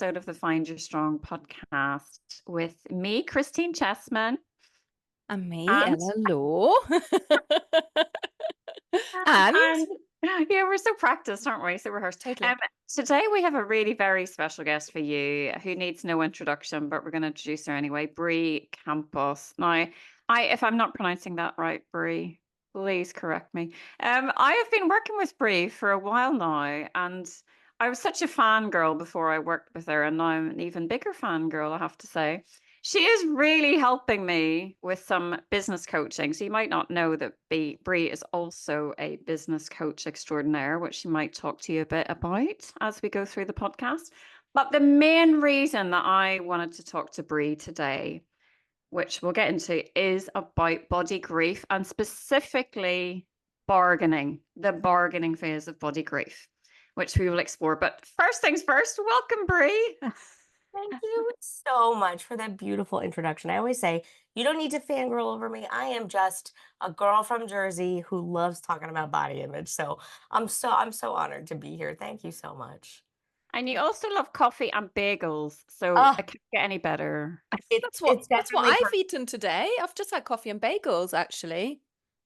episode of the Find Your Strong podcast with me, Christine Chessman, And me, and Ella Law. And and yeah, we're so practiced, aren't we? So rehearsed. totally. Today we have a really very special guest for you who needs no introduction, but we're going to introduce her anyway. Bri Campos. Now, if I'm not pronouncing that right, Bri, please correct me. I have been working with Bri for a while now, and I was such a fangirl before I worked with her, and now I'm an even bigger fangirl, I have to say. She is really helping me with some business coaching. So you might not know that Bri is also a business coach extraordinaire, which she might talk to you a bit about as we go through the podcast. But the main reason that I wanted to talk to Bri today, which we'll get into, is about body grief and specifically bargaining, the bargaining phase of body grief, which we will explore. But first things first, welcome, Bri. Thank you so much for that beautiful introduction. I always say, you don't need to fangirl over me. I am just a girl from Jersey who loves talking about body image. So I'm so honored to be here. Thank you so much. And you also love coffee and bagels, so Oh, it can't get any better. it's That's what definitely I've eaten today. I've just had coffee and bagels, actually.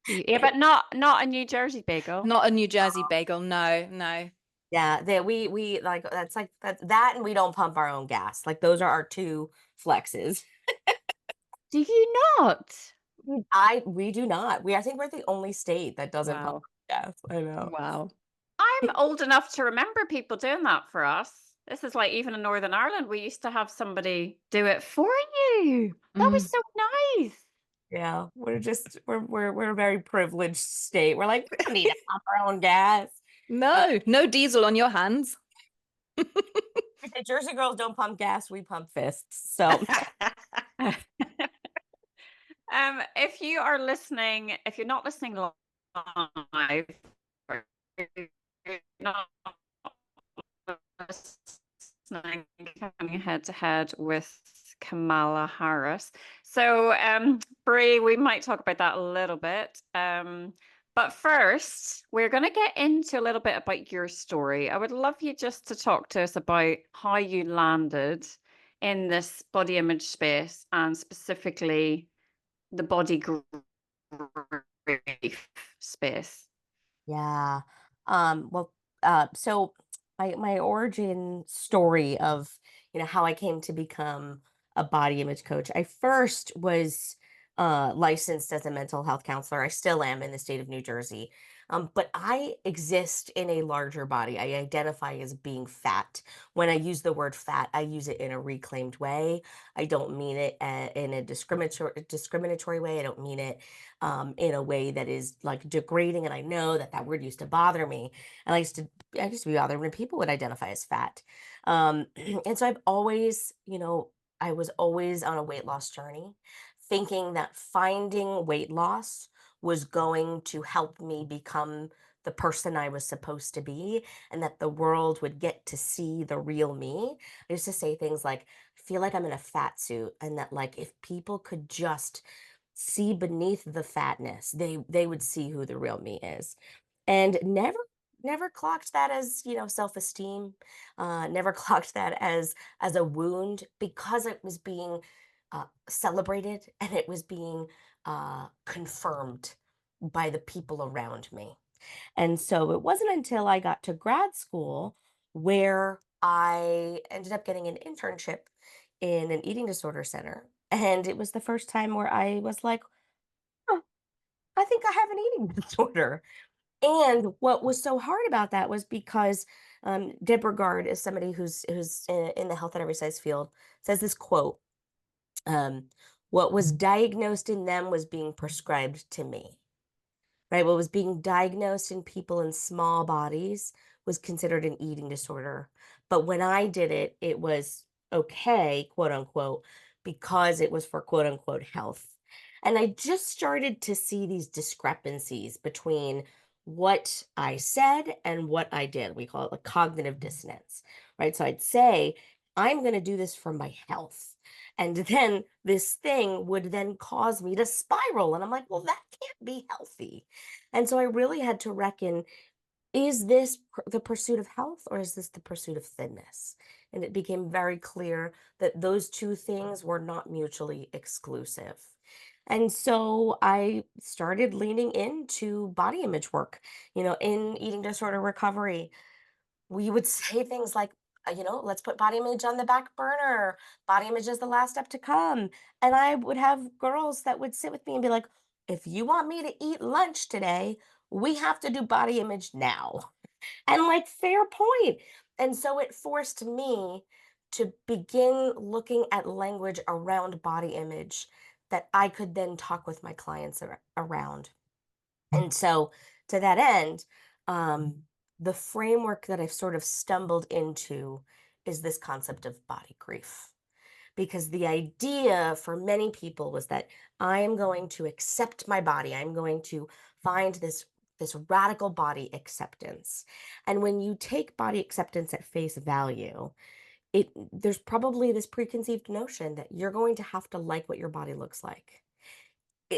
Yeah, but not a New Jersey bagel. Not a New Jersey bagel. No, no. yeah, that we like that's like that and we don't pump our own gas. Like those are our two flexes. Do you not? We do not. I think we're the only state that doesn't pump Wow. gas. I know. Wow. I'm old enough to remember people doing that for us. This is like even in Northern Ireland, we used to have somebody do it for you. That was Mm. so nice. Yeah, we're a very privileged state. We're like, we don't need to pump our own gas. No, no diesel on your hands. We say Jersey girls don't pump gas, we pump fists. So If you are listening, if you're not listening live, or you're not listening, coming head to head with Kamala Harris. So, Bri, we might talk about that a little bit. But first, we're going to get into a little bit about your story. I would love you just to talk to us about how you landed in this body image space and specifically the body grief space. yeah. Well, so my origin story of, how I came to become a body image coach. I first was licensed as a mental health counselor. I still am in the state of New Jersey. But I exist in a larger body. I identify as being fat. When I use the word fat, I use it in a reclaimed way. I don't mean it in a discriminatory way. I don't mean it in a way that is like degrading. And I know that that word used to bother me. And I used to be bothered when people would identify as fat. And so I was always on a weight loss journey, thinking that finding weight loss was going to help me become the person I was supposed to be, and that the world would get to see the real me. I used to say things like, I feel like I'm in a fat suit, and that like if people could just see beneath the fatness, they would see who the real me is. And never clocked that as, self-esteem, never clocked that as a wound, because it was being celebrated and it was being confirmed by the people around me. And so it wasn't until I got to grad school where I ended up getting an internship in an eating disorder center. And it was the first time where I was like, oh, I think I have an eating disorder. And what was so hard about that was because Deborah Gard is somebody who's in the health at every size field, says this quote, um, what was diagnosed in them was being prescribed to me, right? What was being diagnosed in people in small bodies was considered an eating disorder. But when I did it, it was okay, quote unquote, because it was for quote unquote health. And I just started to see these discrepancies between what I said and what I did. We call it like cognitive dissonance, right? So I'd say, I'm going to do this for my health. And then this thing would then cause me to spiral. And I'm like, well, that can't be healthy. And so I really had to reckon, is this the pursuit of health, or is this the pursuit of thinness? and it became very clear that those two things were not mutually exclusive. And so I started leaning into body image work. In eating disorder recovery, we would say things like, let's put body image on the back burner. Body image is the last step to come. And I would have girls that would sit with me and be like, if you want me to eat lunch today, we have to do body image now. And like, fair point. And so it forced me to begin looking at language around body image that I could then talk with my clients around. And so, to that end, um, the framework that I've sort of stumbled into is this concept of body grief. Because the idea for many people was that I am going to accept my body. I'm going to find this radical body acceptance. And when you take body acceptance at face value, there's probably this preconceived notion that you're going to have to like what your body looks like.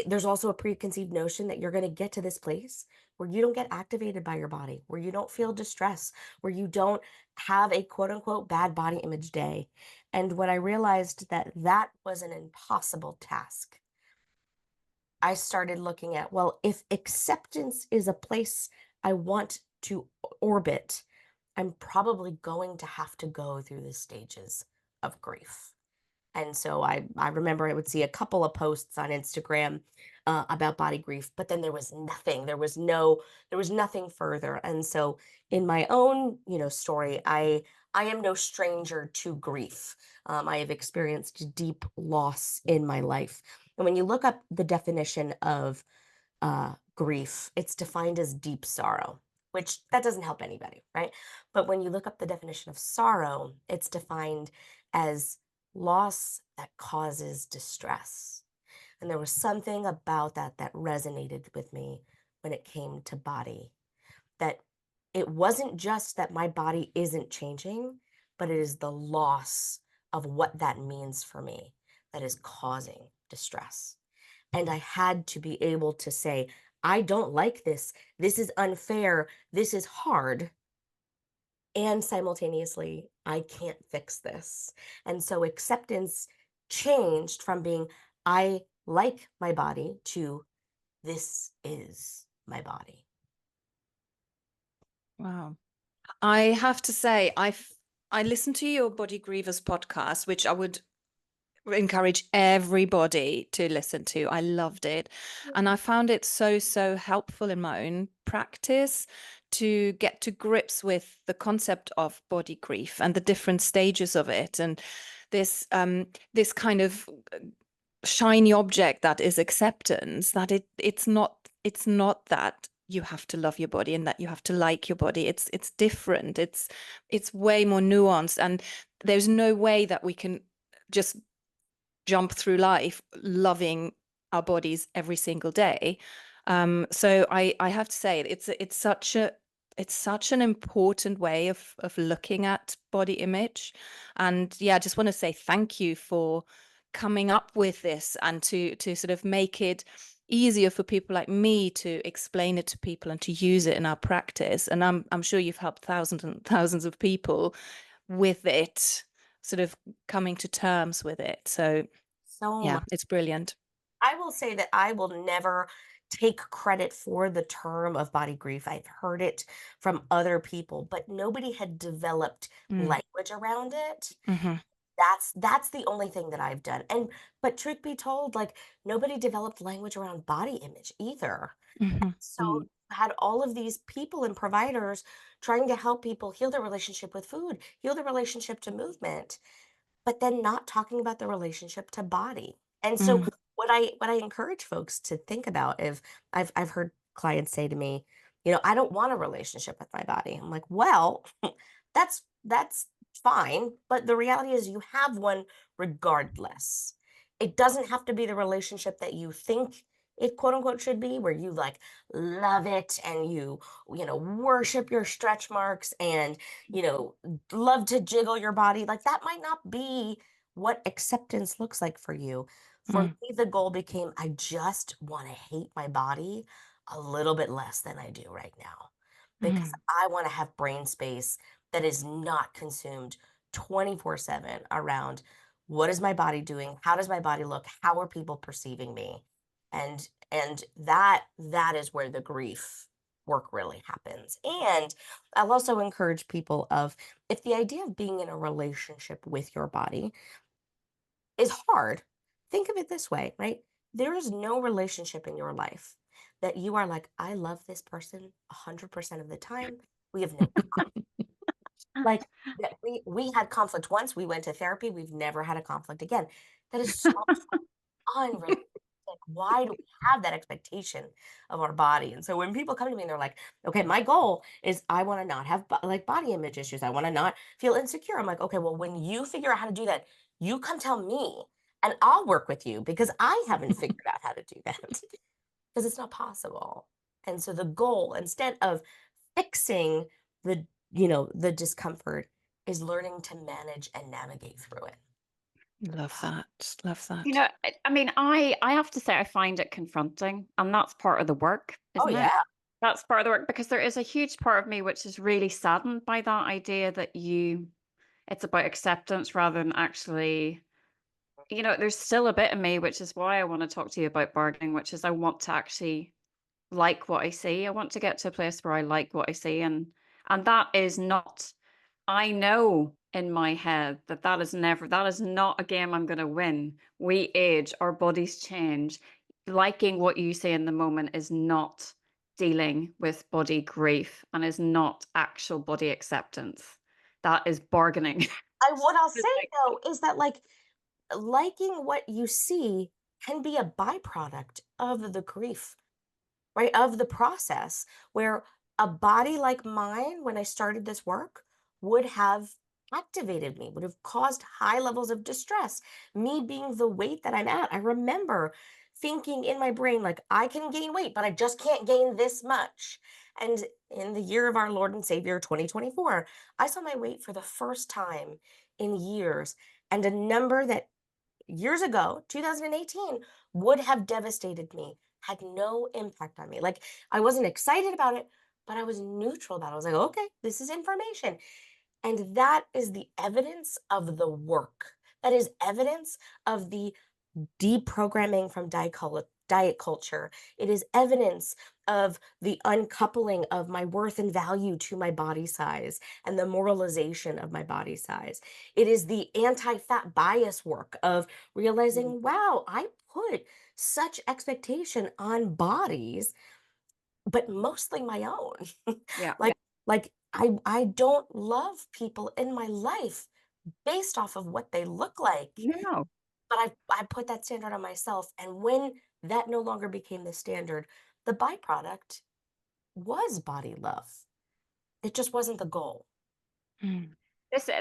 There's also a preconceived notion that you're going to get to this place where you don't get activated by your body, where you don't feel distress, where you don't have a quote unquote bad body image day. And when I realized that that was an impossible task, I started looking at, well, if acceptance is a place I want to orbit, I'm probably going to have to go through the stages of grief. And so I remember I would see a couple of posts on Instagram about body grief, but then there was nothing. There was nothing further. And so in my own, story, I am no stranger to grief. I have experienced deep loss in my life. And when you look up the definition of grief, it's defined as deep sorrow, which that doesn't help anybody, right? But when you look up the definition of sorrow, it's defined as loss that causes distress. And there was something about that that resonated with me when it came to body, that it wasn't just that my body isn't changing, but it is the loss of what that means for me that is causing distress. And I had to be able to say, I don't like this. This is unfair. This is hard. And simultaneously, I can't fix this. And so acceptance changed from being, I like my body, to this is my body. Wow. I have to say, I listened to your Body Grievers podcast, which I would encourage everybody to listen to. I loved it. And I found it so helpful in my own practice to get to grips with the concept of body grief and the different stages of it. And this kind of shiny object that is acceptance, that it's not that you have to love your body and that you have to like your body. It's different. It's way more nuanced, and there's no way that we can just jump through life loving our bodies every single day. So I have to say it's such an important way of looking at body image. And yeah, I just want to say thank you for coming up with this and to sort of make it easier for people like me to explain it to people and to use it in our practice. And I'm sure you've helped thousands and thousands of people with it, sort of coming to terms with it. So So yeah, much. it's brilliant. I will say that I will never take credit for the term of body grief. I've heard it from other people, but nobody had developed Mm. language around it. Hmm. That's the only thing that I've done. But truth be told, like, nobody developed language around body image either. Hmm. So had all of these people and providers trying to help people heal their relationship with food, heal their relationship to movement, but then not talking about the relationship to body. And so Mm. what I encourage folks to think about, if I've heard clients say to me, I don't want a relationship with my body. I'm like, well, that's fine, but the reality is you have one regardless. It doesn't have to be the relationship that you think it quote unquote should be, where you like love it and worship your stretch marks and you know love to jiggle your body. Like, that might not be what acceptance looks like for you. For Mm. me, the goal became, I just want to hate my body a little bit less than I do right now, because Mm. I want to have brain space that is not consumed 24/7 around what is my body doing? How does my body look? How are people perceiving me? And that is where the grief work really happens. And I'll also encourage people of, if the idea of being in a relationship with your body is hard, think of it this way, right? There is no relationship in your life that you are like, I love this person 100% of the time. We have no like that we had conflict once, we went to therapy, we've never had a conflict again. That is so unrealistic. Why do we have that expectation of our body? And so when people come to me and they're like, okay, my goal is I want to not have like body image issues. I want to not feel insecure. I'm like, okay, well, when you figure out how to do that, you come tell me and I'll work with you because I haven't figured out how to do that because it's not possible. And so the goal, instead of fixing the, the discomfort, is learning to manage and navigate through it. Love that. Love that. I mean, I have to say I find it confronting, and that's part of the work, Oh isn't it? yeah. That's part of the work because there is a huge part of me which is really saddened by that idea that it's about acceptance rather than actually, there's still a bit of me, which is why I want to talk to you about bargaining, which is I want to actually like what I see. I want to get to a place where I like what I see, and that is not. I know in my head that that is not a game I'm going to win. We age, our bodies change. Liking what you say in the moment is not dealing with body grief and is not actual body acceptance. That is bargaining. What I'll It's say like, though is that like liking what you see can be a byproduct of the grief, right? Of the process where a body like mine, when I started this work, would have activated me, would have caused high levels of distress. Me being the weight that I'm at, I remember thinking in my brain, like, I can gain weight, but I just can't gain this much. And in the year of our Lord and Savior, 2024, I saw my weight for the first time in years. And a number that years ago, 2018, would have devastated me, had no impact on me. Like, I wasn't excited about it, but I was neutral about it. I was like, okay, this is information. And that is the evidence of the work. That is evidence of the deprogramming from diet culture. It is evidence of the uncoupling of my worth and value to my body size and the moralization of my body size. It is the anti-fat bias work of realizing, wow, I put such expectation on bodies, but mostly my own. yeah, like I don't love people in my life based off of what they look like, no. but I put that standard on myself, and when that no longer became the standard, the byproduct was body love. It just wasn't the goal. Mm.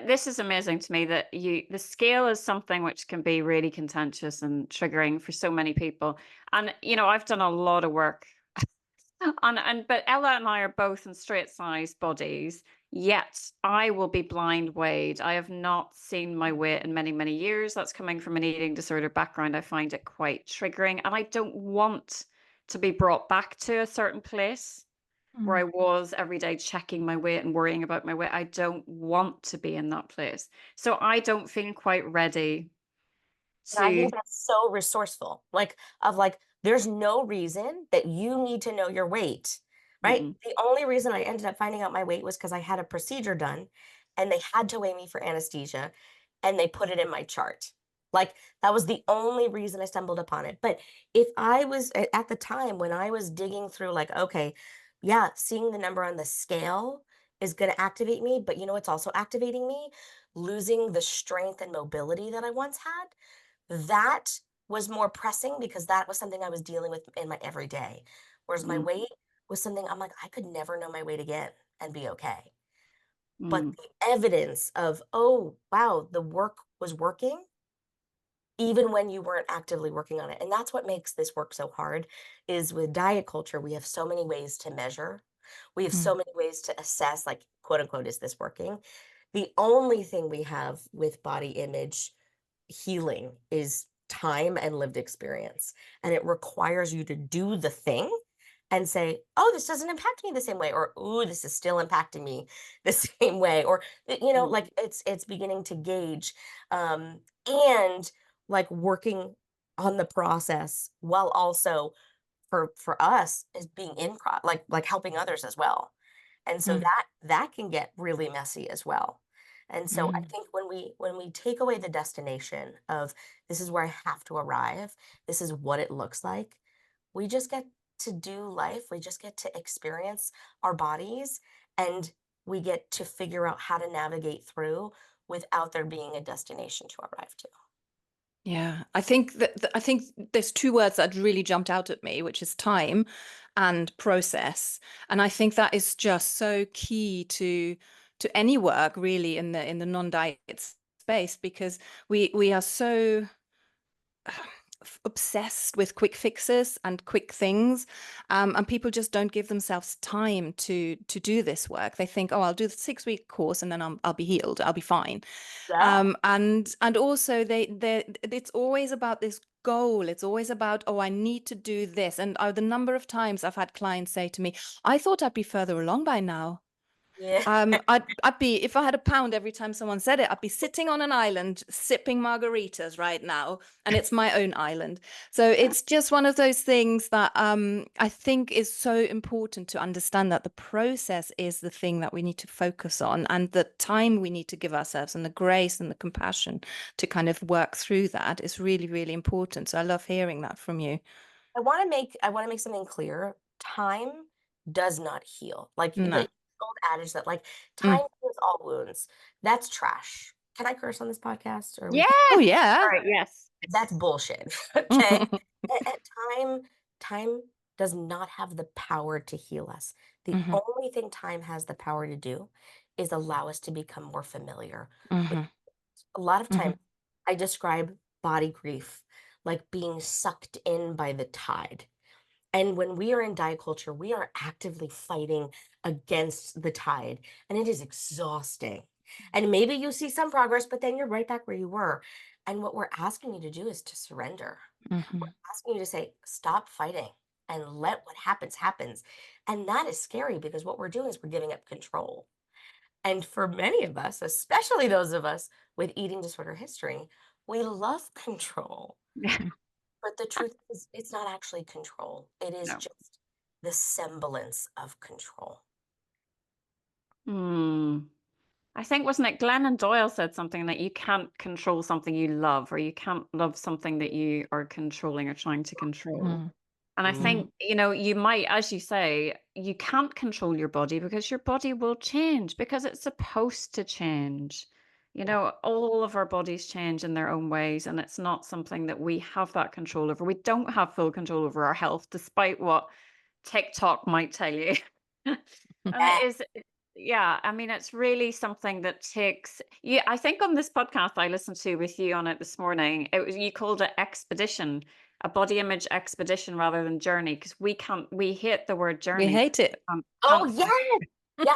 This is amazing to me that the scale is something which can be really contentious and triggering for so many people. And I've done a lot of work but Ella and I are both in straight sized bodies, yet I will be blind weighed. I have not seen my weight in many, many years. That's coming from an eating disorder background. I find it quite triggering, and I don't want to be brought back to a certain place where I was every day checking my weight and worrying about my weight. I don't want to be in that place. So I don't feel quite ready And I to. think that's so resourceful. Like, there's no reason that you need to know your weight, right? Mm-mm, The only reason I ended up finding out my weight was because I had a procedure done and they had to weigh me for anesthesia and they put it in my chart. Like, that was the only reason I stumbled upon it. But if I was at the time when I was digging through, like, okay, yeah, seeing the number on the scale is going to activate me, but it's also activating me, losing the strength and mobility that I once had. That was more pressing because that was something I was dealing with in my everyday. Whereas my mm, weight was something I'm like, I could never know my weight again and be okay. But mm, the evidence of, oh, wow, the work was working even when you weren't actively working on it. And that's what makes this work so hard is with diet culture, we have so many ways to measure. We have so Mm. many ways to assess, like, quote unquote, is this working? The only thing we have with body image healing is time and lived experience. And it requires you to do the thing and say, oh, this doesn't impact me the same way, or ooh, this is still impacting me the same way, or Mm. like it's beginning to gauge, and like working on the process while also for us is being in like helping others as well. And so Mm, that can get really messy as well. And so I mm. think when we take away the destination of this is where I have to arrive, this is what it looks like, we just get to do life, we just get to experience our bodies, and we get to figure out how to navigate through without there being a destination to arrive to. Yeah, I think I think there's two words that really jumped out at me, which is time and process. And I think that is just so key to any work really in the non-diet space, because we are so obsessed with quick fixes and quick things, and people just don't give themselves time to do this work. They think, oh, I'll do the 6 week course and then I'll be healed, I'll be fine. Yeah. And also they it's always about this goal. It's always about, oh, I need to do this. And the number of times I've had clients say to me, I thought I'd be further along by now. Yeah. I'd be, if I had a pound every time someone said it, I'd be sitting on an island sipping margaritas right now, and it's my own island. So it's just one of those things that I think is so important to understand, that the process is the thing that we need to focus on, and the time we need to give ourselves, and the grace and the compassion to kind of work through that is really, really important. So I love hearing that from you. I want to make something clear. Time does not heal. Like the No. old adage that like time Mm. heals all wounds. That's trash. Can I curse on this podcast? Or we Yeah. can, Oh All yeah. right. Yes. that's bullshit. Okay. And time does not have the power to heal us. The Hmm. only thing time has the power to do is allow us to become more familiar with. Hmm. A lot of Hmm. times I describe body grief like being sucked in by the tide. And when we are in diet culture, we are actively fighting against the tide, and it is exhausting. And maybe you see some progress, but then you're right back where you were. And what we're asking you to do is to surrender. We're Hmm. asking you to say, stop fighting and let what happens happens. And that is scary because what we're doing is we're giving up control. And for many of us, especially those of us with eating disorder history, we love control. But the truth is, it's not actually control. It is No. just the semblance of control. Hmm. I think, wasn't it Glennon Doyle said something that you can't control something you love, or you can't love something that you are controlling or trying to control. Mm. And I Mm. think, you might, as you say, you can't control your body because your body will change because it's supposed to change. Yeah. All of our bodies change in their own ways, and it's not something that we have that control over. We don't have full control over our health, despite what TikTok might tell you. And Yeah. it is, yeah, I mean, it's really something that takes, yeah, I think on this podcast I listened to with you on it this morning, you called it expedition, a body image expedition rather than journey, because we hate the word We journey. hate it. Oh, Can't yes. Yeah,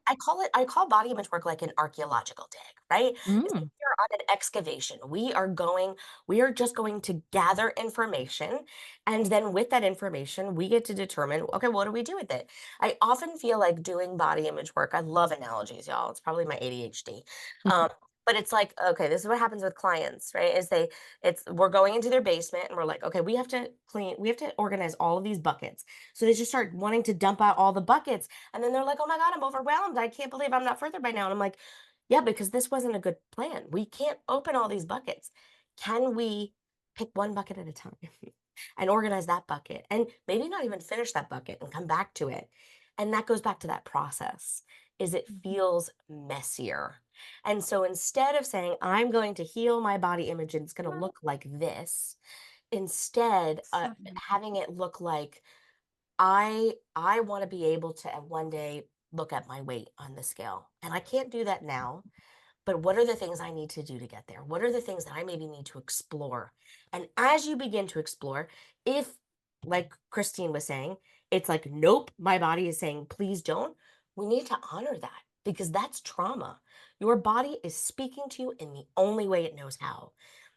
I call body image work like an archaeological dig, right? It's like Mm. we're on an excavation. We are just going to gather information. And then with that information, we get to determine, okay, what do we do with it? I often feel like doing body image work. I love analogies, y'all. It's probably my ADHD. Um, but it's like, okay, this is what happens with clients, right? We're going into their basement and we're like, okay, we have to organize all of these buckets. So they just start wanting to dump out all the buckets. And then they're like, oh my God, I'm overwhelmed. I can't believe I'm not further by now. And I'm like, yeah, because this wasn't a good plan. We can't open all these buckets. Can we pick one bucket at a time and organize that bucket and maybe not even finish that bucket and come back to it? And that goes back to that process is it feels messier. And so instead of saying, I'm going to heal my body image and it's going to look like this, instead, having it look like I want to be able to one day look at my weight on the scale. And I can't do that now, but what are the things I need to do to get there? What are the things that I maybe need to explore? And as you begin to explore, if, like Christine was saying, it's like, nope, my body is saying, please don't, we need to honor that because that's trauma. Your body is speaking to you in the only way it knows how.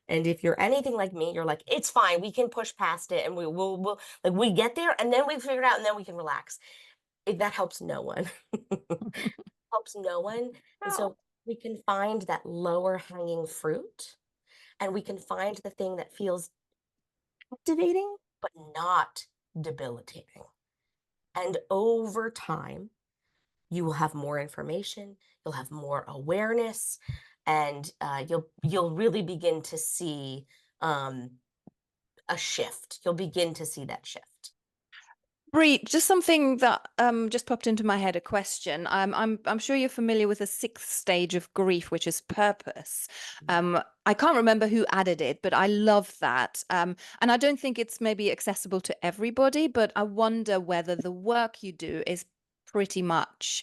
And if you're anything like me, you're like, it's fine, we can push past it, and we'll like we get there and then we figure it out and then we can relax. That helps no one. Helps no one. And Oh, so we can find that lower hanging fruit, and we can find the thing that feels activating but not debilitating. And over time, you will have more information, you'll have more awareness, and you'll really begin to see um, a shift. You'll begin to see that shift. Bri, just something that just popped into my head, a question. I'm sure you're familiar with the sixth stage of grief, which is purpose. I can't remember who added it, but I love that. And I don't think it's maybe accessible to everybody, but I wonder whether the work you do is pretty much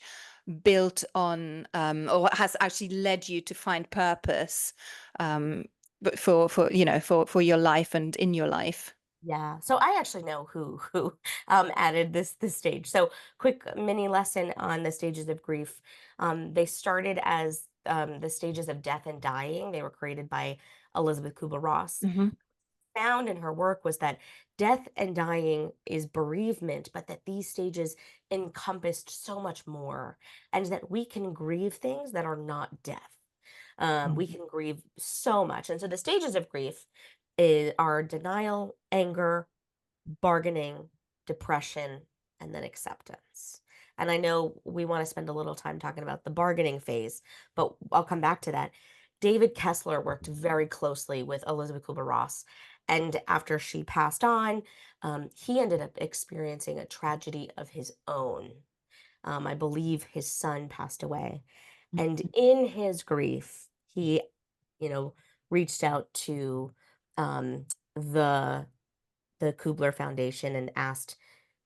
built on or has actually led you to find purpose but for for your life and in your life. Yeah. So I actually know who added this stage. So quick mini lesson on the stages of grief. They started as the stages of death and dying. They were created by Elizabeth Kubler-Ross. Hmm. Found in her work was that death and dying is bereavement, but that these stages encompassed so much more, and that we can grieve things that are not death. We can grieve so much. And so the stages of grief are denial, anger, bargaining, depression, and then acceptance. And I know we want to spend a little time talking about the bargaining phase, but I'll come back to that. David Kessler worked very closely with Elizabeth Kubler-Ross, and after she passed on, he ended up experiencing a tragedy of his own. I believe his son passed away, and in his grief, he, you know, reached out to um, the Kubler Foundation and asked,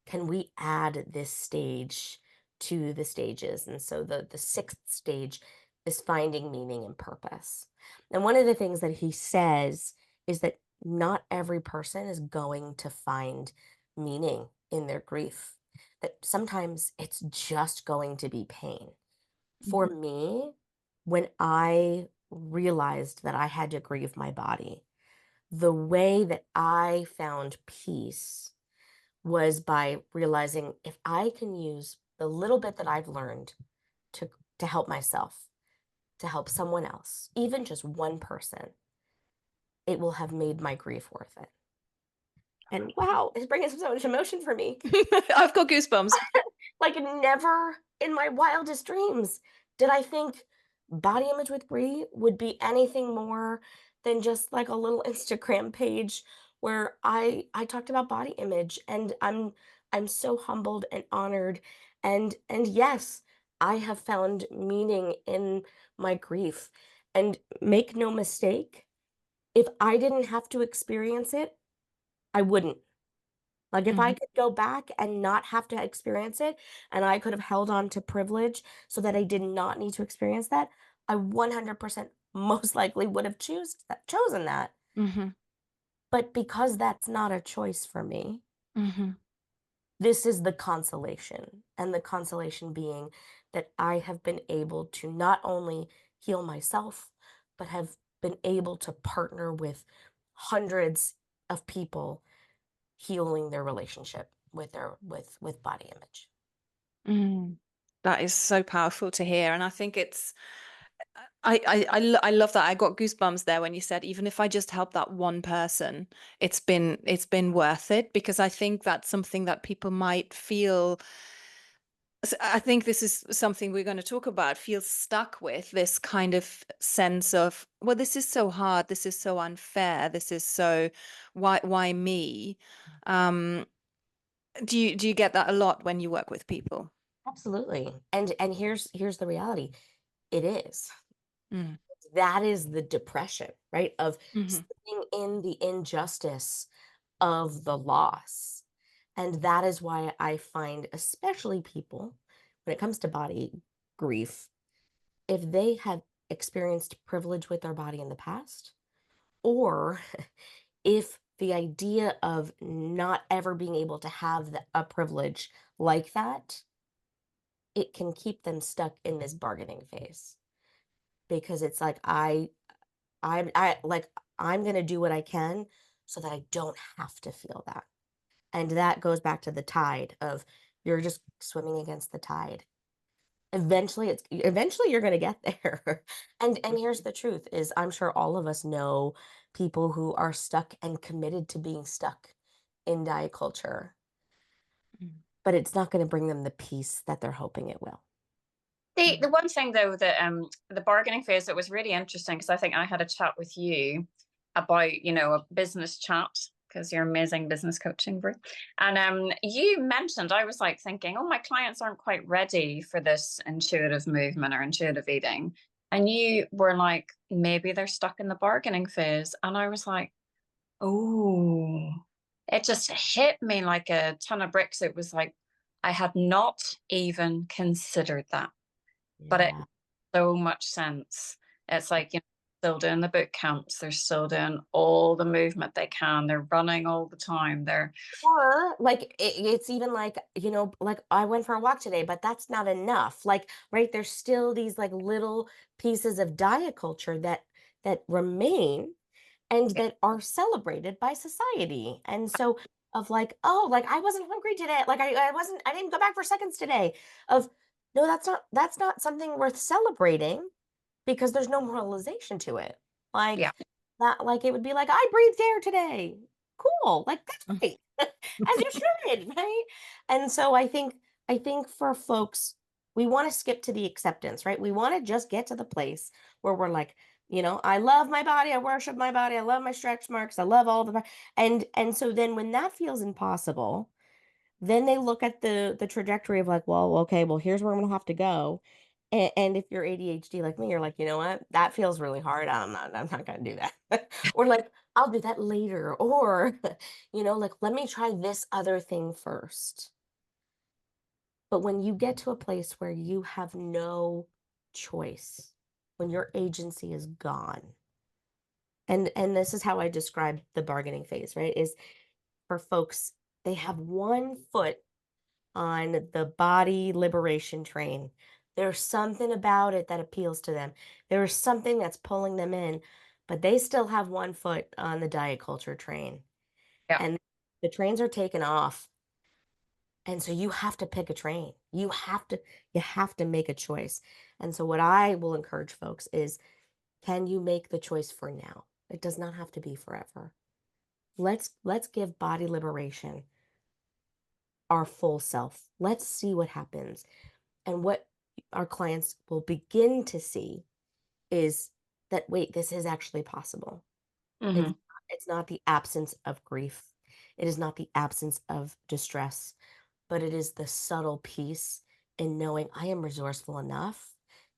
can we add this stage to the stages? And so the sixth stage is finding meaning and purpose. And one of the things that he says is that not every person is going to find meaning in their grief, that sometimes it's just going to be pain. For me, when I realized that I had to grieve my body, the way that I found peace was by realizing if I can use the little bit that I've learned to help myself, to help someone else, even just one person, it will have made my grief worth it. And wow, it's bringing so much emotion for me. I've got goosebumps. Like never in my wildest dreams did I think Body Image with Bri would be anything more than just like a little Instagram page where I talked about body image, and I'm so humbled and honored, and yes, I have found meaning in my grief. And make no mistake, if I didn't have to experience it, I wouldn't. Like, if I Mhm. could go back and not have to experience it, and I could have held on to privilege so that I did not need to experience that, I 100% most likely would have chosen that. Mhm. But because that's not a choice for me, Mhm. this is the consolation. And the consolation being that I have been able to not only heal myself, but have been able to partner with hundreds of people healing their relationship with their with body image. Mm. That is so powerful to hear, and I think it's I love that. I got goosebumps there when you said even if I just help that one person, it's been worth it, because I think that's something that people might feel. I think this is something we're going to talk about. Feel stuck with this kind of sense of, well, this is so hard, this is so unfair, this is so why me? Um, do you get that a lot when you work with people? Absolutely. And here's the reality. It is. Mm. That is the depression, right? Of Hmm. sitting in the injustice of the loss. And that is why I find, especially people, when it comes to body grief, if they have experienced privilege with their body in the past, or if the idea of not ever being able to have a privilege like that, it can keep them stuck in this bargaining phase, because it's like I like I'm going to do what I can so that I don't have to feel that. And that goes back to the tide of you're just swimming against the tide. Eventually you're going to get there. And here's the truth is I'm sure all of us know people who are stuck and committed to being stuck in diet culture, Mm. but it's not going to bring them the peace that they're hoping it will. The one thing though that the bargaining phase, that was really interesting, because I think I had a chat with you about, a business chat, because you're amazing business coaching, Bri. And you mentioned, I was like thinking, oh, my clients aren't quite ready for this intuitive movement or intuitive eating. And you were like, maybe they're stuck in the bargaining phase. And I was like, oh, it just hit me like a ton of bricks. It was like, I had not even considered that, but it Yeah. so much sense. It's like, still doing the boot camps, they're still doing all the movement they can, they're running all the time, they're Or like it's even like, like I went for a walk today, but that's not enough. Like, right, there's still these like little pieces of diet culture that remain and that are celebrated by society. And so of like, oh, like I wasn't hungry today. Like I didn't go back for seconds today. Of no, that's not something worth celebrating because there's no moralization to it. Like yeah. that, like it would be like, I breathed air today. Cool. Like that's Mm. great. As you should, right? And so I think for folks, we want to skip to the acceptance, right? We want to just get to the place where we're like, I love my body, I worship my body, I love my stretch marks, I love all the and so then when that feels impossible, then they look at the trajectory of like, well, okay, well, here's where I'm gonna have to go. And if you're ADHD like me, you're like, you know what? That feels really hard. I'm not gonna do that. Or like, I'll do that later. Or, like, let me try this other thing first. But when you get to a place where you have no choice, when your agency is gone, and this is how I describe the bargaining phase, right? Is for folks, they have one foot on the body liberation train. There's something about it that appeals to them. There's something that's pulling them in, but they still have one foot on the diet culture train. Yeah. And the trains are taken off. And so you have to pick a train. You have to make a choice. And so what I will encourage folks is, can you make the choice for now? It does not have to be forever. Let's give body liberation our full self. Let's see what happens. And what our clients will begin to see is that, wait, this is actually possible. It's, Mm-hmm. it's not the absence of grief. It is not the absence of distress, but it is the subtle peace in knowing I am resourceful enough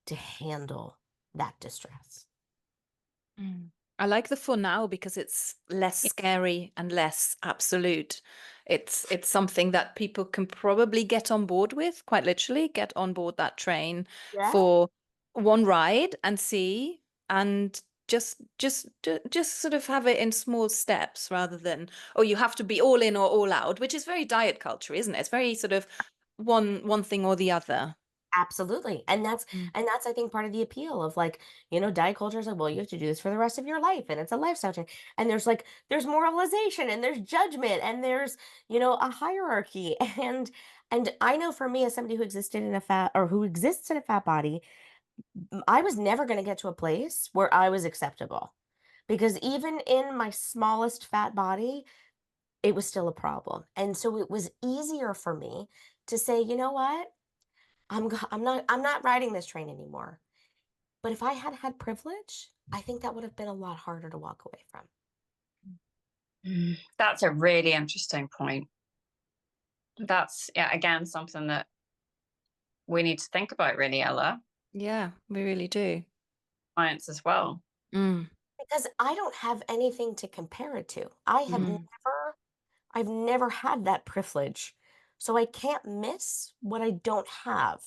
to handle that distress. Mm. I like the for now because it's less scary and less absolute. It's something that people can probably get on board with, quite literally, get on board that train Yeah. for one ride and see, and just sort of have it in small steps rather than, oh, you have to be all in or all out, which is very diet culture, isn't it? It's very sort of one thing or the other. Absolutely. And that's Mm. and that's I think part of the appeal of like, diet culture is like, well, you have to do this for the rest of your life and it's a lifestyle change. And there's moralization and there's judgment and there's, a hierarchy. And I know for me as somebody who existed in a fat or who exists in a fat body, I was never going to get to a place where I was acceptable. Because even in my smallest fat body, it was still a problem. And so it was easier for me to say, you know what? I'm not riding this train anymore. But if I had had privilege, I think that would have been a lot harder to walk away from. That's a really interesting point. That's, yeah, again, something that we need to think about, really, Ella, Yeah, we really do. clients as well. Mm. Because I don't have anything to compare it to. I've never had that privilege. So I can't miss what I don't have.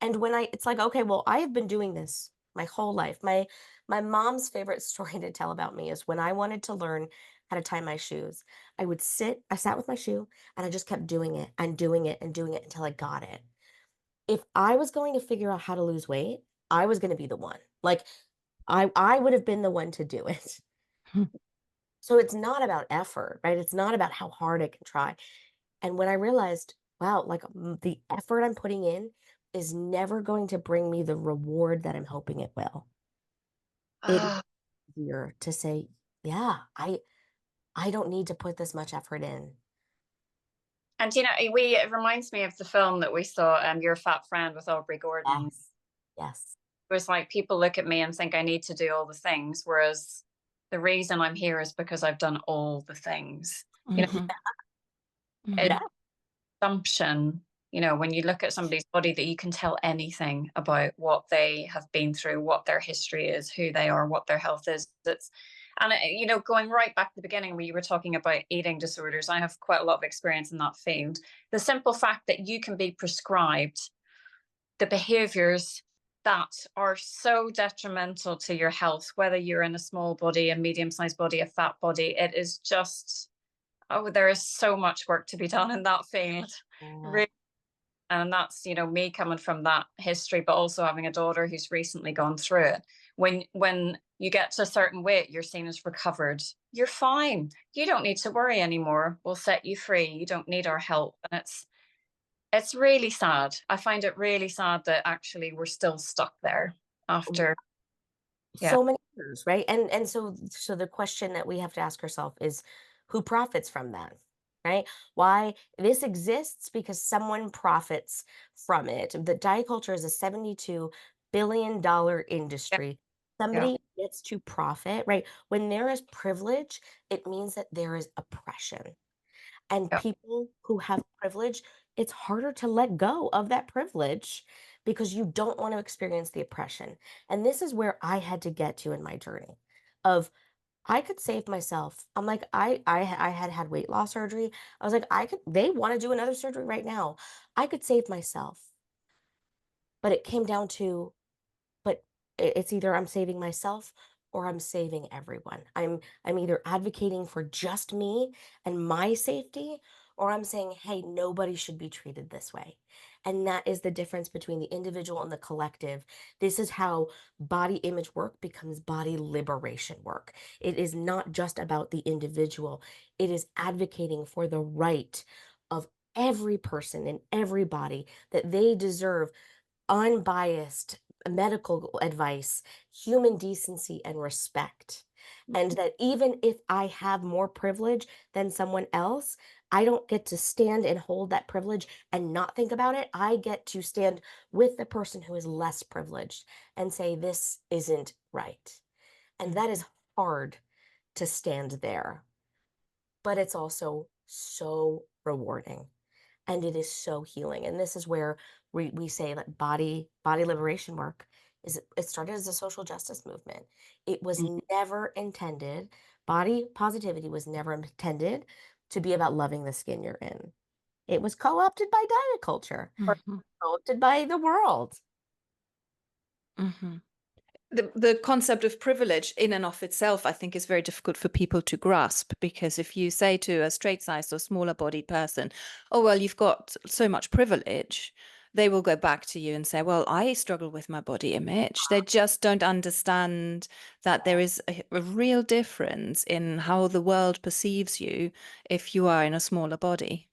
And it's like, okay, well, I have been doing this my whole life. My mom's favorite story to tell about me is when I wanted to learn how to tie my shoes. I sat with my shoe and I just kept doing it and doing it and doing it until I got it. If I was going to figure out how to lose weight, I was going to be the one. Like I would have been the one to do it. So it's not about effort, right? It's not about how hard I can try. And when I realized, wow, like the effort I'm putting in is never going to bring me the reward that I'm hoping it will. It is Ah, easier to say, yeah, I don't need to put this much effort in. and it reminds me of the film that we saw, Your Fat Friend with Aubrey Gordon. Yes. Yes. It was like people look at me and think I need to do all the things, whereas the reason I'm here is because I've done all the things. You know, Mhm. Yeah. Mhm. assumption, when you look at somebody's body that you can tell anything about what they have been through, what their history is, who they are, what their health is. Going right back to the beginning where you were talking about eating disorders, I have quite a lot of experience in that field. The simple fact that you can be prescribed the behaviors that are so detrimental to your health, whether you're in a small body, a medium-sized body, a fat body, it is just, oh, there is so much work to be done in that field. Yeah. Really. And that's, me coming from that history, but also having a daughter who's recently gone through it. When you get to a certain weight, you're seen as recovered. You're fine. You don't need to worry anymore. We'll set you free. You don't need our help. And it's really sad. I find it really sad that actually we're still stuck there after. Yeah. So many years, right? And so the question that we have to ask ourselves is who profits from that? Right? Why this exists because someone profits from it. The diet culture is a $72 billion Yeah. industry. Yeah. Somebody gets to profit, right? When there is privilege, it means that there is oppression. And Yeah. people who have privilege, it's harder to let go of that privilege because you don't want to experience the oppression. And this is where I had to get to in my journey of I could save myself. I'm like, I had weight loss surgery. I was like, they want to do another surgery right now. I could save myself. But it came down to but it's either I'm saving myself or I'm saving everyone. I'm either advocating for just me and my safety, or I'm saying, hey, nobody should be treated this way. And that is the difference between the individual and the collective. This is how body image work becomes body liberation work. It is not just about the individual, it is advocating for the right of every person and everybody that they deserve unbiased medical advice, human decency, and respect. And that even if I have more privilege than someone else, I don't get to stand and hold that privilege and not think about it. I get to stand with the person who is less privileged and say, this isn't right. And that is hard to stand there, but it's also so rewarding and it is so healing. And this is where we say that body liberation work is it started as a social justice movement. It was never intended, body positivity was never intended to be about loving the skin you're in. It was co-opted by diet culture, or Mhm. co-opted by the world. Mhm. The concept of privilege in and of itself, I think, is very difficult for people to grasp, because if you say to a straight-sized or smaller bodied person, oh, well, you've got so much privilege, they will go back to you and say, well, I struggle with my body image. They just don't understand that there is a real difference in how the world perceives you if you are in a smaller body.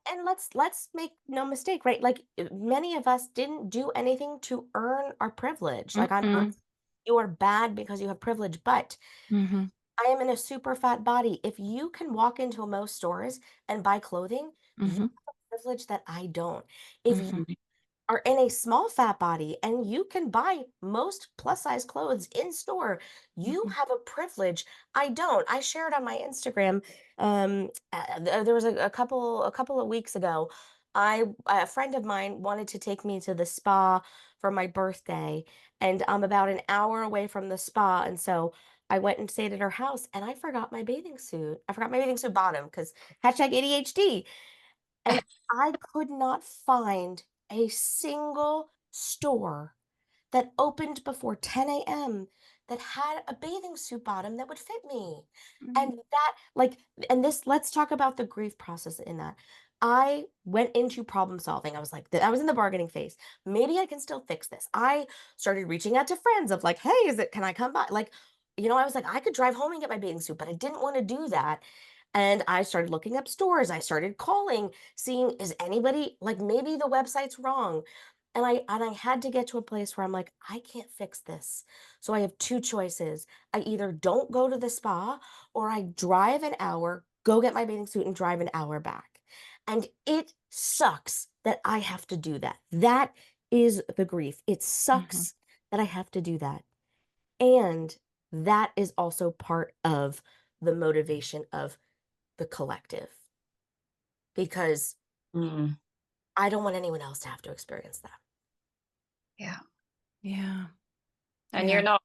And let's make no mistake, right? Like many of us didn't do anything to earn our privilege. Like I'm not, Mm-mm. you are bad because you have privilege, but Mhm. I am in a super fat body. If you can walk into most stores and buy clothing, you Mhm. have a privilege that I don't. If you Mhm. are in a small fat body and you can buy most plus size clothes in store, you Mhm. have a privilege I don't. I shared on my Instagram. There was a couple of weeks ago. A friend of mine wanted to take me to the spa for my birthday, and I'm about an hour away from the spa, and so I went and stayed at her house, and I forgot my bathing suit. I forgot my bathing suit bottom because hashtag ADHD. And I could not find a single store that opened before 10 a.m. that had a bathing suit bottom that would fit me. Mhm. And that, like, and this, let's talk about the grief process in that. I went into problem solving. I was like, I was in the bargaining phase. Maybe I can still fix this. I started reaching out to friends of like, hey, can I come by? Like, I was like, I could drive home and get my bathing suit, but I didn't want to do that. And I started looking up stores. I started calling, seeing, is anybody, like, maybe the website's wrong. And I had to get to a place where I'm like, I can't fix this. So I have two choices. I either don't go to the spa, or I drive an hour, go get my bathing suit and drive an hour back. And it sucks that I have to do that. That is the grief. It sucks that I have to do that. And that is also part of the motivation of the collective, because Mm. I don't want anyone else to have to experience that. Yeah. Yeah. And Yeah.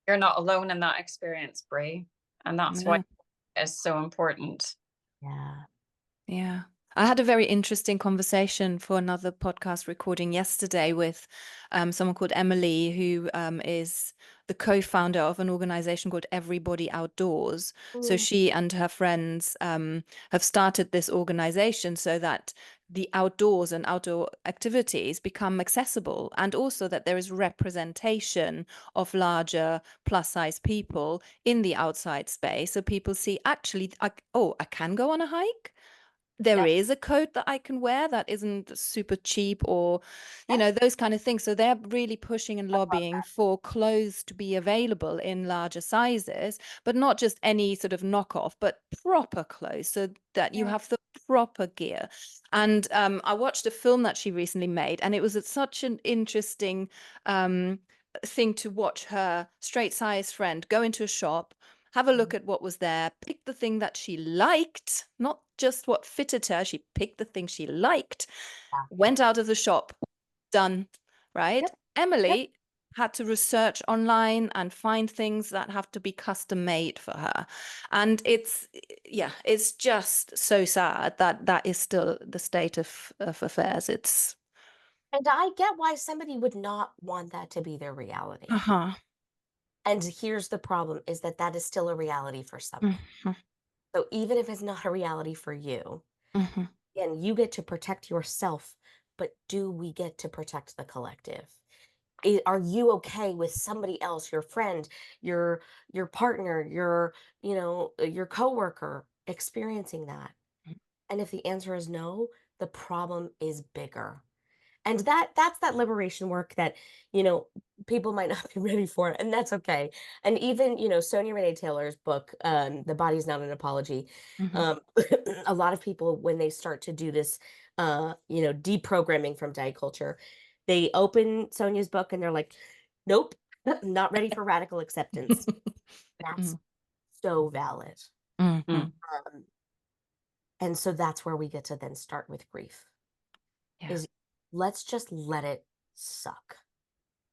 you're not alone in that experience, Bri. And that's why No. it's so important. Yeah. Yeah. I had a very interesting conversation for another podcast recording yesterday with someone called Emily, who is the co-founder of an organization called Everybody Outdoors. So she and her friends have started this organization so that the outdoors and outdoor activities become accessible, and also that there is representation of larger plus size people in the outside space. So people see, actually, I can go on a hike. There Yep. is a coat that I can wear that isn't super cheap, or, Yep. those kind of things. So they're really pushing and lobbying for clothes to be available in larger sizes, but not just any sort of knockoff, but proper clothes, so that you Yeah. have the proper gear. And I watched a film that she recently made, and it was such an interesting thing to watch her straight size friend go into a shop, have a look at what was there, pick the thing that she liked, not just what fitted her. She picked the thing she liked, Yeah. went out of the shop, done, right? Yep. Emily had to research online and find things that have to be custom made for her. And it's just so sad that that is still the state of affairs. It's, And I get why somebody would not want that to be their reality. uh-huh. And here's the problem, is that that is still a reality for some people. Mhm, So even if it's not a reality for you, mhm, and you get to protect yourself, but do we get to protect the collective? Are you okay with somebody else, your friend, your partner, your coworker experiencing that? And if the answer is no, the problem is bigger. And that's that liberation work that, you know, people might not be ready for, and that's okay. And even, Sonia Renee Taylor's book, The Body's Not an Apology, mhm. um, a lot of people, when they start to do this, deprogramming from diet culture, they open Sonia's book and they're like, nope, not ready for radical acceptance. That's Mhm, so valid. Mm. mhm. Um, and so that's where we get to then start with grief, Yeah. is let's just let it suck.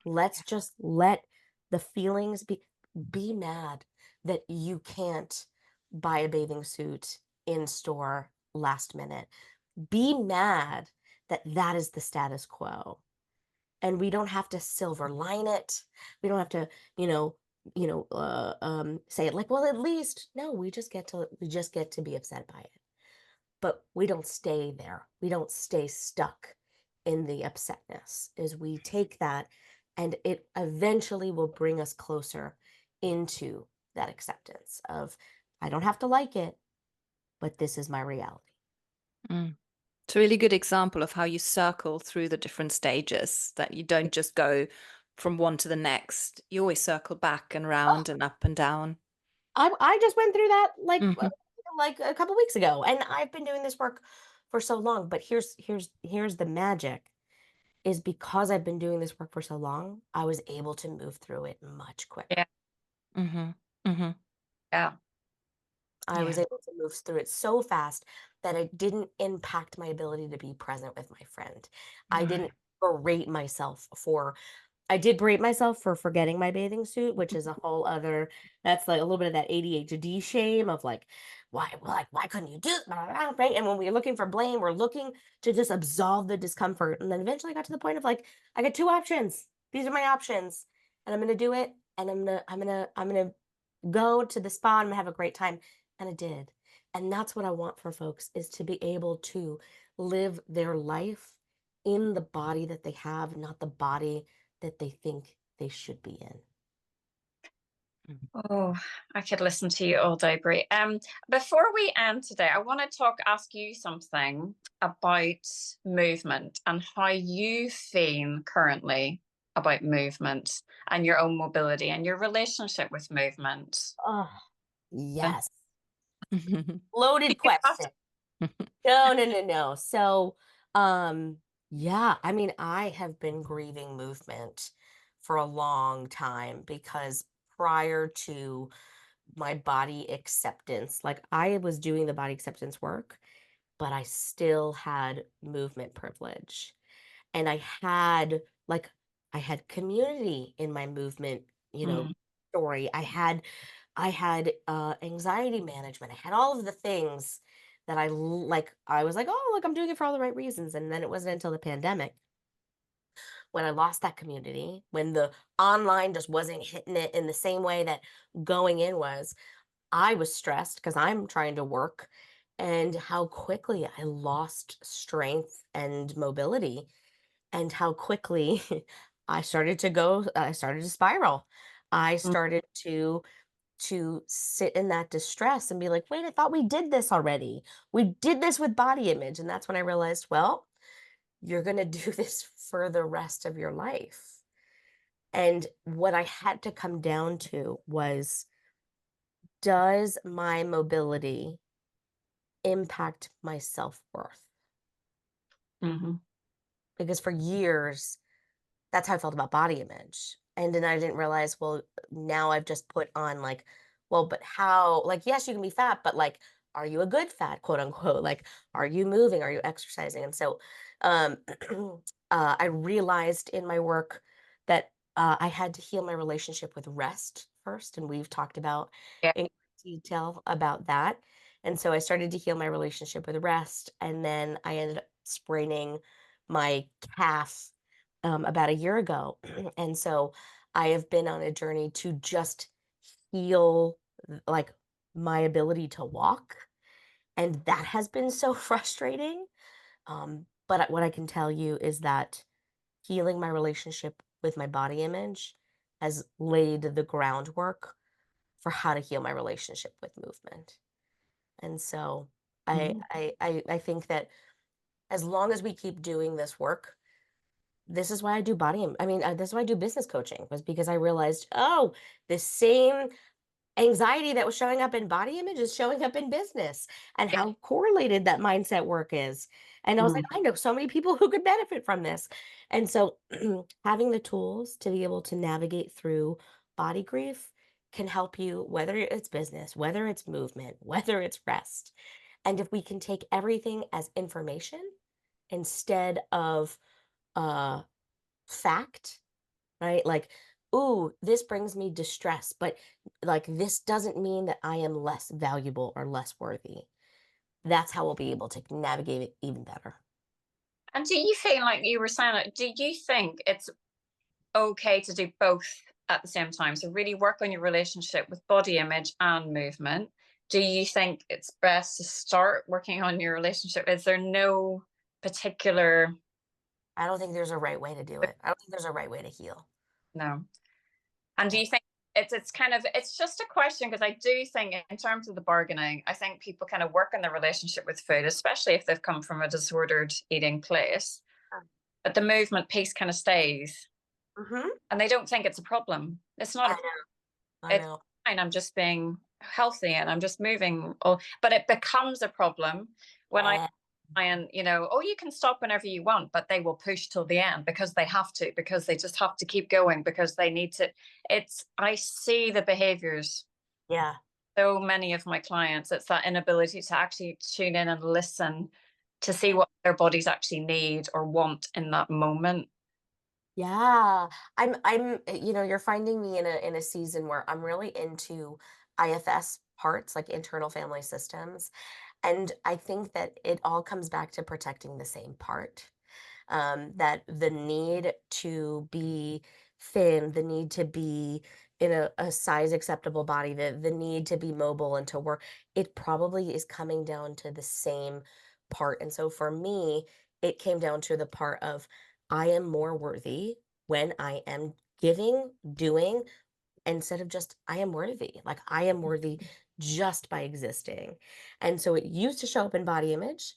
Let's just let the feelings be mad that you can't buy a bathing suit in store last minute. Be mad that that is the status quo. And we don't have to silver line it. We don't have to, say it like, well, at least no, we just get to be upset by it. But we don't stay there. We don't stay stuck in the upsetness. Is we take that, and it eventually will bring us closer into that acceptance of, I don't have to like it, but this is my reality. Mm. It's a really good example of how you circle through the different stages, that you don't just go from one to the next. You always circle back and Oh, round and up and down. I just went through that Hmm. like a couple weeks ago, and I've been doing this work for so long. But here's the magic, is because I've been doing this work for so long, I was able to move through it much quicker. Yeah. Hmm. Hmm. Yeah. I was Yeah. able to move through it so fast that it didn't impact my ability to be present with my friend. I didn't Right. berate myself for I did berate myself for forgetting my bathing suit, which is a whole other, that's like a little bit of that ADHD shame of like, why couldn't you do it? Right? And when we're looking for blame, we're looking to just absolve the discomfort. And then eventually I got to the point of like, I got two options. These are my options. And I'm gonna do it. And I'm gonna go to the spa and I'm gonna have a great time. And I did. And that's what I want for folks, is to be able to live their life in the body that they have, not the body that they think they should be in. Oh, I could listen to you all day, Bri. Before we end today, I want to ask you something about movement and how you feel currently about movement and your own mobility and your relationship with movement. Oh, And yes. Loaded you have question. No. So, yeah, I mean, I have been grieving movement for a long time because prior to my body acceptance, like I was doing the body acceptance work, but I still had movement privilege. And I had community in my movement, Mm, story. I had anxiety management. I had all of the things that I was like, oh, look, I'm doing it for all the right reasons. And then it wasn't until the pandemic when I lost that community, when the online just wasn't hitting it in the same way that going in was, I was stressed because I'm trying to work, and how quickly I lost strength and mobility, and how quickly I started to spiral. I mm, started to sit in that distress and be like, wait, I thought we did this already. We did this with body image. And that's when I realized, well, you're going to do this for the rest of your life. And what I had to come down to was, does my mobility impact my self worth? mhm. Because for years, that's how I felt about body image. And then I didn't realize, well, now I've just put on like, well, but how, like, yes, you can be fat, but like, are you a good fat, quote unquote? Like, are you moving? Are you exercising? And so um, I realized in my work that I had to heal my relationship with rest first. And we've talked about Yeah. in detail about that. And so I started to heal my relationship with rest. And then I ended up spraining my calf about a year ago. And so I have been on a journey to just heal like my ability to walk. And that has been so frustrating. But what I can tell you is that healing my relationship with my body image has laid the groundwork for how to heal my relationship with movement. And so Mhm. I think that as long as we keep doing this work, this is why I do this is why I do business coaching, was because I realized, oh, the same anxiety that was showing up in body image is showing up in business, and Yeah. how correlated that mindset work is. And I was like, Mm, I know so many people who could benefit from this. And so having the tools to be able to navigate through body grief can help you, whether it's business, whether it's movement, whether it's rest. And if we can take everything as information instead of uh fact, right? Like, ooh, this brings me distress, but like this doesn't mean that I am less valuable or less worthy. That's how we'll be able to navigate it even better. And do you feel like you were saying, like, do you think it's okay to do both at the same time? So really work on your relationship with body image and movement. Do you think it's best to start working on your relationship? Is there no particular I don't think there's a right way to do it. I don't think there's a right way to heal. no? And do you think it's kind of it's just a question because I do think in terms of the bargaining, I think people kind of work on their relationship with food, especially if they've come from a disordered eating place. But the movement piece kind of stays, Mm-hmm. and they don't think it's a problem. It's not I a know. I it's know. fine. I'm just being healthy and I'm just moving. But it becomes a problem when I Yeah. and oh, you can stop whenever you want, but they will push till the end because they have to, because they just have to keep going because they need to. I see the behaviors. Yeah. So many of my clients, it's that inability to actually tune in and listen to see what their bodies actually need or want in that moment. Yeah. You're finding me in a season where I'm really into IFS parts, like internal family systems. And I think that it all comes back to protecting the same part. That the need to be thin, the need to be in a size acceptable body, the need to be mobile and to work, it probably is coming down to the same part. And so for me, it came down to the part of, I am more worthy when I am giving, doing instead of just, I am worthy. Like, I am worthy just by existing. And so it used to show up in body image,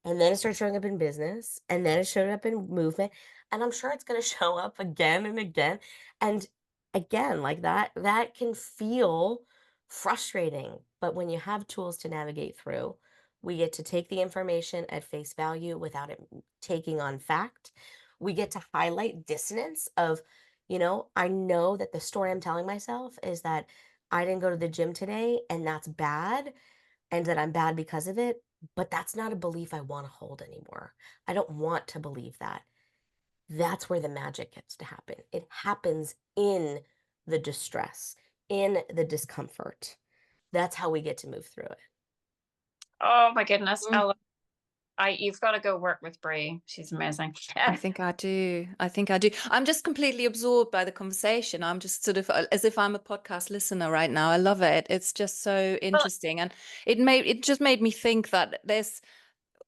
and then it started showing up in business, and then it showed up in movement. And I'm sure it's going to show up again and again. And again, like that can feel frustrating. But when you have tools to navigate through, we get to take the information at face value without it taking on fact. We get to highlight dissonance of, I know that the story I'm telling myself is that I didn't go to the gym today and that's bad and that I'm bad because of it, but that's not a belief I want to hold anymore. I don't want to believe that. That's where the magic gets to happen. It happens in the distress, in the discomfort. That's how we get to move through it. Oh my goodness. Mm. You've got to go work with Bri. She's amazing. I think I do. I'm just completely absorbed by the conversation. I'm just sort of as if I'm a podcast listener right now. I love it. It's just so interesting. And it just made me think that there's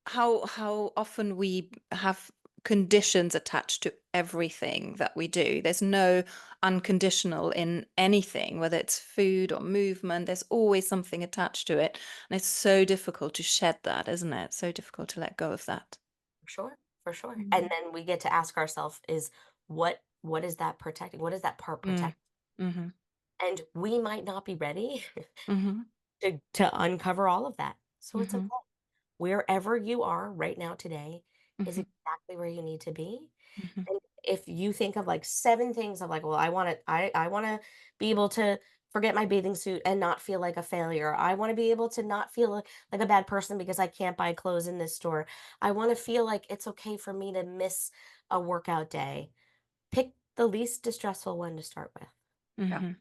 how often we have conditions attached to everything that we do. There's no unconditional in anything, whether it's food or movement. There's always something attached to it. And it's so difficult to shed that, isn't it? So difficult to let go of that. For sure. And then we get to ask ourselves is what is that protecting? What is that part protecting? Mm-hmm. And we might not be ready Mm-hmm. to uncover all of that. So it's Mm-hmm. okay. Wherever you are right now today is Mm-hmm. exactly where you need to be. Mm-hmm. And if you think of like 7 things of like, well, I want to be able to forget my bathing suit and not feel like a failure. I want to be able to not feel like a bad person because I can't buy clothes in this store. I want to feel like it's okay for me to miss a workout day. Pick the least distressful one to start with Mm-hmm.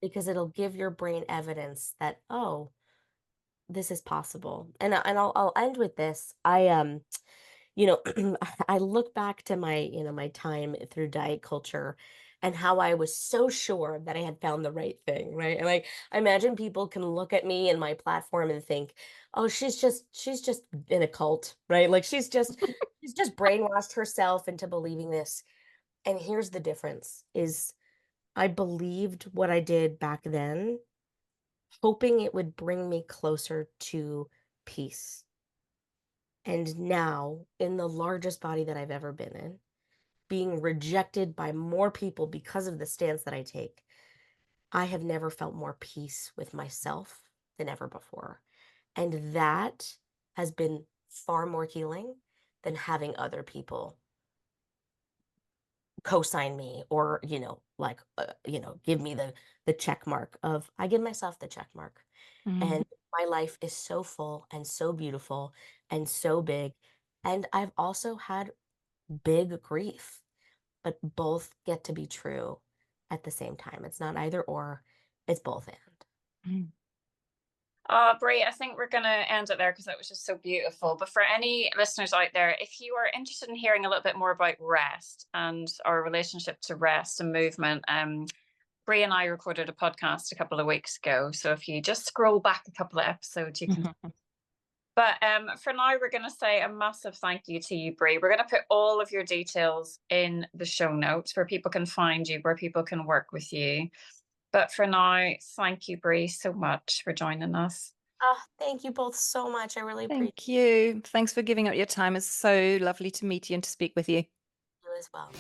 because it'll give your brain evidence that, oh, this is possible. And I'll end with this. You know, I look back to my time through diet culture and how I was so sure that I had found the right thing, right? And like I imagine people can look at me and my platform and think, "Oh, she's just in a cult," right? Like she's just brainwashed herself into believing this. And here's the difference is I believed what I did back then, hoping it would bring me closer to peace. And now, in the largest body that I've ever been in, being rejected by more people because of the stance that I take, I have never felt more peace with myself than ever before. And that has been far more healing than having other people co-sign me or, give me the check mark of I give myself the check mark. Mm-hmm. And my life is so full and so beautiful and so big. And I've also had big grief, but both get to be true at the same time. It's not either or, it's both and. Bri, I think we're going to end it there because that was just so beautiful. But for any listeners out there, if you are interested in hearing a little bit more about rest and our relationship to rest and movement, Bri and I recorded a podcast a couple of weeks ago. So if you just scroll back a couple of episodes, you can. Mm-hmm. But for now, we're going to say a massive thank you to you, Bri. We're going to put all of your details in the show notes where people can find you, where people can work with you. But for now, thank you, Bri, so much for joining us. Oh, thank you both so much. I really appreciate Thank you. Thanks for giving up your time. It's so lovely to meet you and to speak with you. you as well.